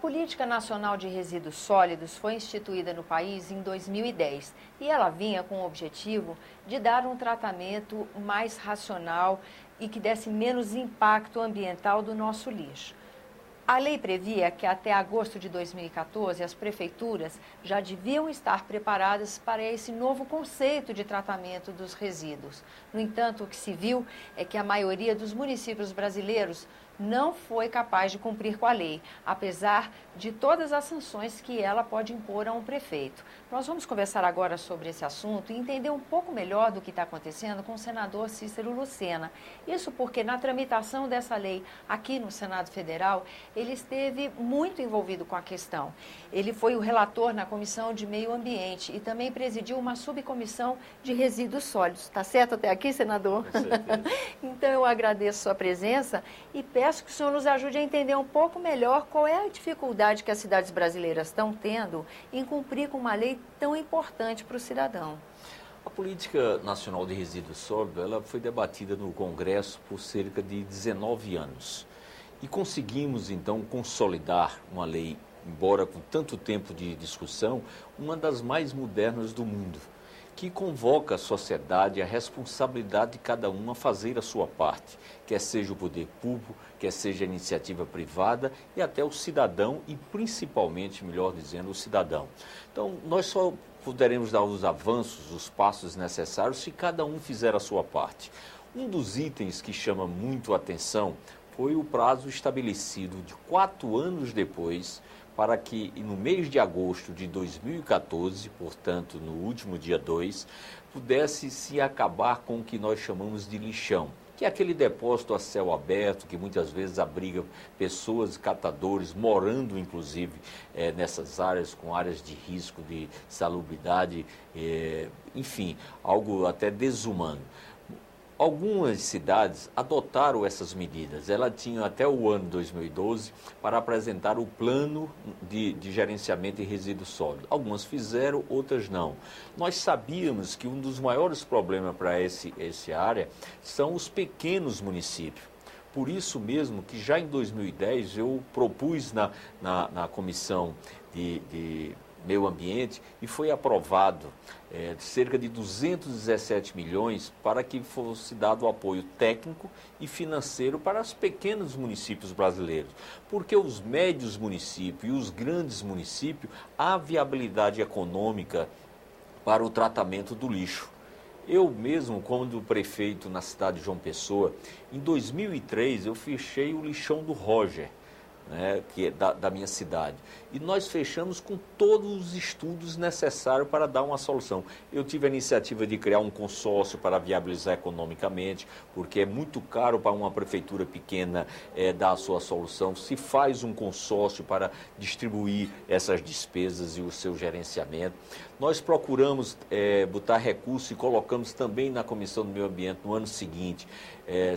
Política Nacional de Resíduos Sólidos foi instituída no país em 2010 e ela vinha com o objetivo de dar um tratamento mais racional e que desse menos impacto ambiental do nosso lixo. A lei previa que até agosto de 2014 as prefeituras já deviam estar preparadas para esse novo conceito de tratamento dos resíduos. No entanto, o que se viu é que a maioria dos municípios brasileiros não foi capaz de cumprir com a lei, apesar de todas as sanções que ela pode impor a um prefeito. Nós vamos conversar agora sobre esse assunto e entender um pouco melhor do que está acontecendo com o senador Cícero Lucena. Isso porque na tramitação dessa lei aqui no Senado Federal, ele esteve muito envolvido com a questão. Ele foi o relator na Comissão de Meio Ambiente e também presidiu uma subcomissão de resíduos sólidos. Está certo até aqui, senador? Com certeza. Então eu agradeço sua presença e peço que o senhor nos ajude a entender um pouco melhor qual é a dificuldade que as cidades brasileiras estão tendo em cumprir com uma lei tão importante para o cidadão. A Política Nacional de Resíduos Sólidos, ela foi debatida no Congresso por cerca de 19 anos. E conseguimos, então, consolidar uma lei, embora com tanto tempo de discussão, uma das mais modernas do mundo, que convoca a sociedade, a responsabilidade de cada um a fazer a sua parte, quer seja o poder público, quer seja a iniciativa privada e até o cidadão e principalmente, melhor dizendo, o cidadão. Então, nós só poderemos dar os avanços, os passos necessários se cada um fizer a sua parte. Um dos itens que chama muito a atenção foi o prazo estabelecido de 4 anos depois para que no mês de agosto de 2014, portanto no último dia 2, pudesse se acabar com o que nós chamamos de lixão, que é aquele depósito a céu aberto que muitas vezes abriga pessoas, catadores, morando inclusive nessas áreas, com áreas de risco, de salubridade, enfim, algo até desumano. Algumas cidades adotaram essas medidas. Ela tinha até o ano 2012 para apresentar o plano de gerenciamento de resíduos sólidos. Algumas fizeram, outras não. Nós sabíamos que um dos maiores problemas para essa área são os pequenos municípios. Por isso mesmo que já em 2010 eu propus na Comissão de Meio Ambiente e foi aprovado cerca de 217 milhões para que fosse dado apoio técnico e financeiro para os pequenos municípios brasileiros. Porque os médios municípios e os grandes municípios há viabilidade econômica para o tratamento do lixo. Eu mesmo, quando prefeito na cidade de João Pessoa, em 2003 eu fechei o lixão do Roger, que é da minha cidade. E nós fechamos com todos os estudos necessários para dar uma solução. Eu tive a iniciativa de criar um consórcio para viabilizar economicamente, porque é muito caro para uma prefeitura pequena dar a sua solução. Se faz um consórcio para distribuir essas despesas e o seu gerenciamento. Nós procuramos botar recursos e colocamos também na Comissão do Meio Ambiente no ano seguinte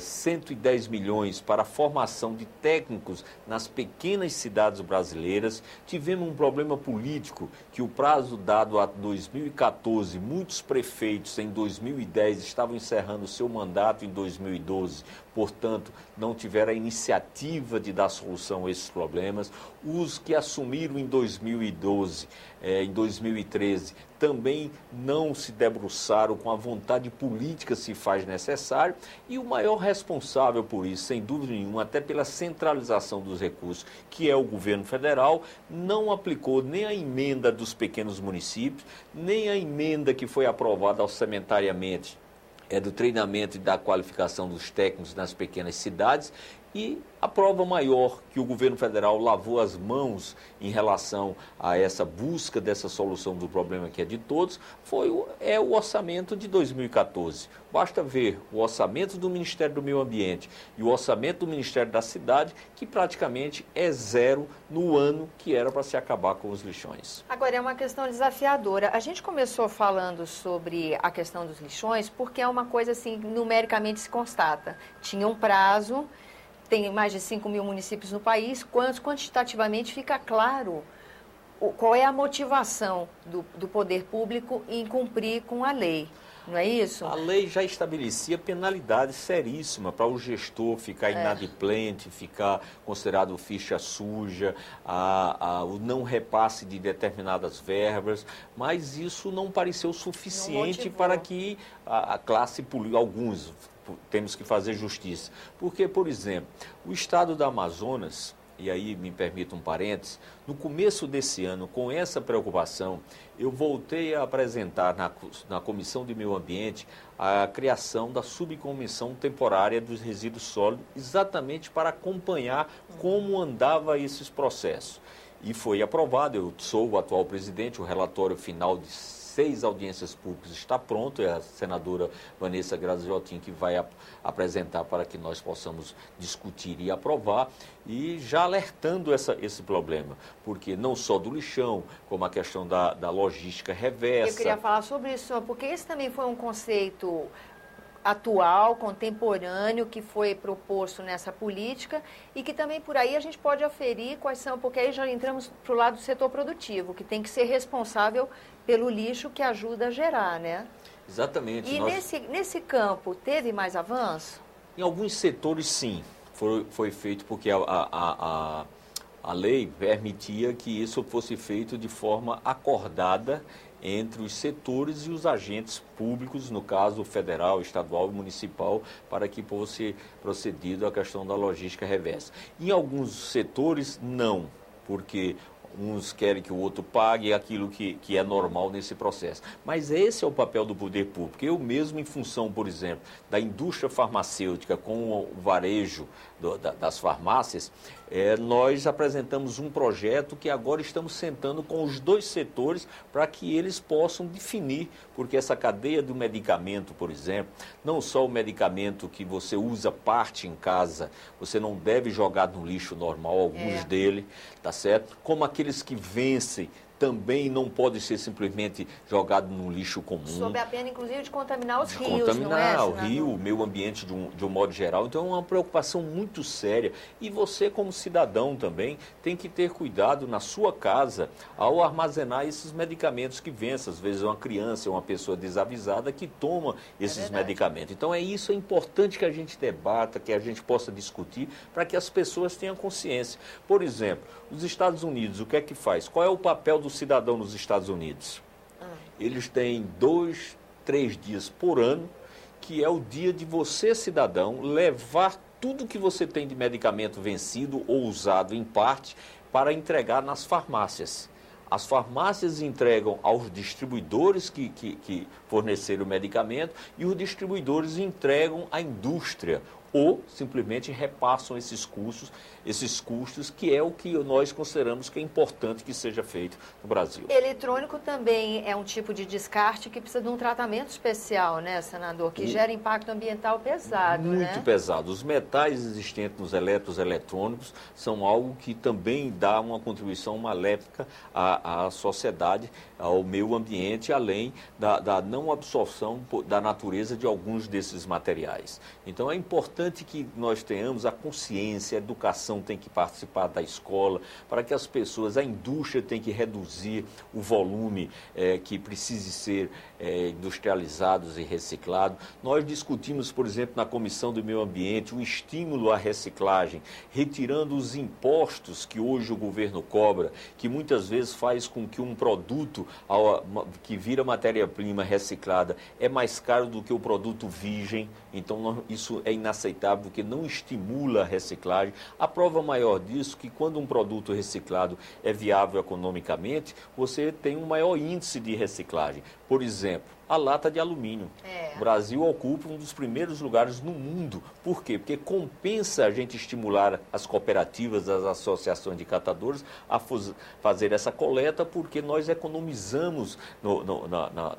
110 milhões para a formação de técnicos nas pequenas cidades brasileiras. Tivemos um problema político que o prazo dado a 2014, muitos prefeitos em 2010 estavam encerrando o seu mandato em 2012, portanto, não tiveram a iniciativa de dar solução a esses problemas. Os que assumiram em 2012, em 2013, também não se debruçaram com a vontade política se faz necessário, e o maior responsável por isso, sem dúvida nenhuma, até pela centralização dos recursos, que é o governo federal, não aplicou nem a emenda dos pequenos municípios, nem a emenda que foi aprovada orçamentariamente do treinamento e da qualificação dos técnicos nas pequenas cidades. E a prova maior que o governo federal lavou as mãos em relação a essa busca dessa solução do problema que é de todos o orçamento de 2014. Basta ver o orçamento do Ministério do Meio Ambiente e o orçamento do Ministério da Cidade, que praticamente é zero no ano que era para se acabar com os lixões. Agora, é uma questão desafiadora. A gente começou falando sobre a questão dos lixões porque é uma coisa assim, numericamente se constata. Tinha um prazo. Tem mais de 5 mil municípios no país, quantitativamente fica claro qual é a motivação do poder público em cumprir com a lei. não é isso? A lei já estabelecia penalidade seríssima para o gestor ficar inadimplente, ficar considerado ficha suja, o não repasse de determinadas verbas, mas isso não pareceu suficiente para que a classe política, alguns, temos que fazer justiça. Porque, por exemplo, o estado do Amazonas, e aí me permita um parênteses, no começo desse ano, com essa preocupação, eu voltei a apresentar na Comissão de Meio Ambiente a criação da subcomissão temporária dos resíduos sólidos, exatamente para acompanhar como andava esses processos. E foi aprovado, eu sou o atual presidente, o relatório final de 6 audiências públicas está pronto, é a senadora Vanessa Graziotin que vai apresentar para que nós possamos discutir e aprovar, e já alertando esse problema, porque não só do lixão, como a questão da logística reversa. Eu queria falar sobre isso, porque esse também foi um conceito atual, contemporâneo, que foi proposto nessa política e que também por aí a gente pode aferir quais são, porque aí já entramos para o lado do setor produtivo, que tem que ser responsável pelo lixo que ajuda a gerar, né? Exatamente. E nesse campo, teve mais avanço? Em alguns setores, sim, foi feito porque a lei permitia que isso fosse feito de forma acordada entre os setores e os agentes públicos, no caso federal, estadual e municipal, para que fosse procedido a questão da logística reversa. Em alguns setores, não, porque uns querem que o outro pague aquilo que é normal nesse processo. Mas esse é o papel do poder público. Eu mesmo, em função, por exemplo, da indústria farmacêutica com o varejo das farmácias, nós apresentamos um projeto que agora estamos sentando com os dois setores para que eles possam definir, porque essa cadeia do medicamento, por exemplo, não só o medicamento que você usa parte em casa, você não deve jogar no lixo normal, alguns dele, tá certo? Como aqueles que vencem, também não pode ser simplesmente jogado no lixo comum. Sob a pena, inclusive, de contaminar os rios, contaminar não é? O rio, o meio ambiente de um modo geral. Então, é uma preocupação muito séria. E você, como cidadão também, tem que ter cuidado na sua casa ao armazenar esses medicamentos que vencem. Às vezes, uma criança, uma pessoa desavisada que toma esses medicamentos. Então, é importante que a gente debata, que a gente possa discutir, para que as pessoas tenham consciência. Por exemplo, os Estados Unidos, o que é que faz? Qual é o papel do cidadão nos Estados Unidos? Eles têm 2, 3 dias por ano, que é o dia de você, cidadão, levar tudo que você tem de medicamento vencido ou usado em parte para entregar nas farmácias. As farmácias entregam aos distribuidores que forneceram o medicamento e os distribuidores entregam à indústria ou simplesmente repassam esses custos, que é o que nós consideramos que é importante que seja feito no Brasil. Eletrônico também é um tipo de descarte que precisa de um tratamento especial, né, senador? Que gera impacto ambiental pesado, Muito pesado. Os metais existentes nos eletrônicos são algo que também dá uma contribuição maléfica à sociedade, ao meio ambiente, além da não absorção da natureza de alguns desses materiais. Então, é importante que nós tenhamos a consciência, a educação tem que participar da escola, para que as pessoas, a indústria tem que reduzir o volume que precise ser industrializados e reciclado. Nós discutimos, por exemplo, na Comissão do Meio Ambiente, o estímulo à reciclagem, retirando os impostos que hoje o governo cobra, que muitas vezes faz com que um produto que vira matéria-prima reciclada é mais caro do que o produto virgem. Então, isso é inaceitável, porque não estimula a reciclagem. A prova maior disso é que quando um produto reciclado é viável economicamente, você tem um maior índice de reciclagem. Por exemplo, a lata de alumínio. O Brasil ocupa um dos primeiros lugares no mundo. Por quê? Porque compensa a gente estimular as cooperativas, as associações de catadores a fazer essa coleta, porque nós economizamos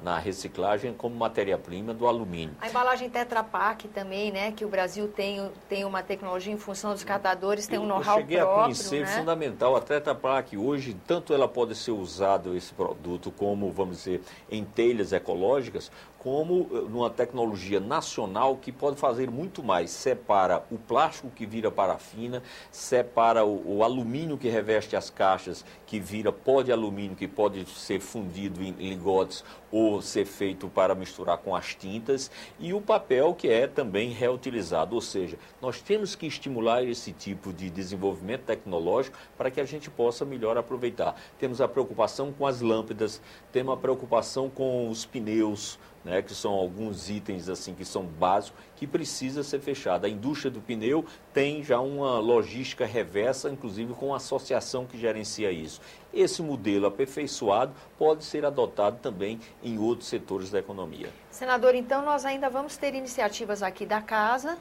na reciclagem como matéria-prima do alumínio. A embalagem Tetra Pak também, né? Que o Brasil tem uma tecnologia em função dos catadores, tem um know-how próprio. Eu cheguei a conhecer, fundamental, a Tetra Pak hoje, tanto ela pode ser usada, esse produto, como, vamos dizer, em telhas ecológicas, tecnológicas, como numa tecnologia nacional que pode fazer muito mais. Separa o plástico que vira parafina, separa o alumínio que reveste as caixas, que vira pó de alumínio, que pode ser fundido em lingotes ou ser feito para misturar com as tintas, e o papel que é também reutilizado. Ou seja, nós temos que estimular esse tipo de desenvolvimento tecnológico para que a gente possa melhor aproveitar. Temos a preocupação com as lâmpadas, temos a preocupação com os pneus, né, que são alguns itens assim que são básicos, que precisa ser fechado. A indústria do pneu tem já uma logística reversa, inclusive com a associação que gerencia isso. Esse modelo aperfeiçoado pode ser adotado também em outros setores da economia. Senador, então nós ainda vamos ter iniciativas aqui da Casa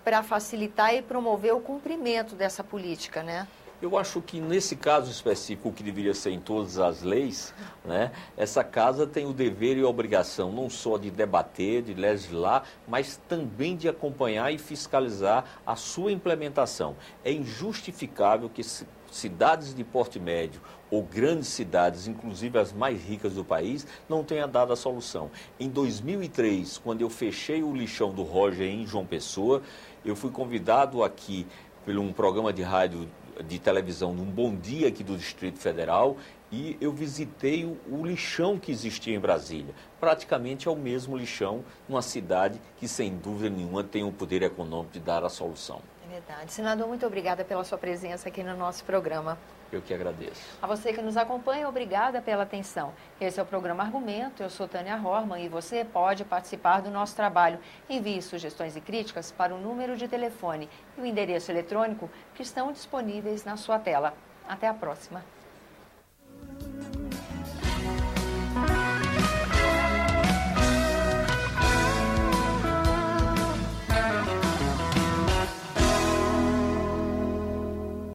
para facilitar e promover o cumprimento dessa política, né? Eu acho que nesse caso específico, que deveria ser em todas as leis, né, essa casa tem o dever e a obrigação não só de debater, de legislar, mas também de acompanhar e fiscalizar a sua implementação. É injustificável que cidades de porte médio ou grandes cidades, inclusive as mais ricas do país, não tenham dado a solução. Em 2003, quando eu fechei o lixão do Roger em João Pessoa, eu fui convidado aqui por um programa de rádio de televisão num Bom Dia aqui do Distrito Federal, e eu visitei o lixão que existia em Brasília. Praticamente é o mesmo lixão numa cidade que, sem dúvida nenhuma, tem o poder econômico de dar a solução. É verdade. Senador, muito obrigada pela sua presença aqui no nosso programa. Eu que agradeço. A você que nos acompanha, obrigada pela atenção. Esse é o programa Argumento, eu sou Tânia Horman e você pode participar do nosso trabalho. Envie sugestões e críticas para o número de telefone e o endereço eletrônico que estão disponíveis na sua tela. Até a próxima.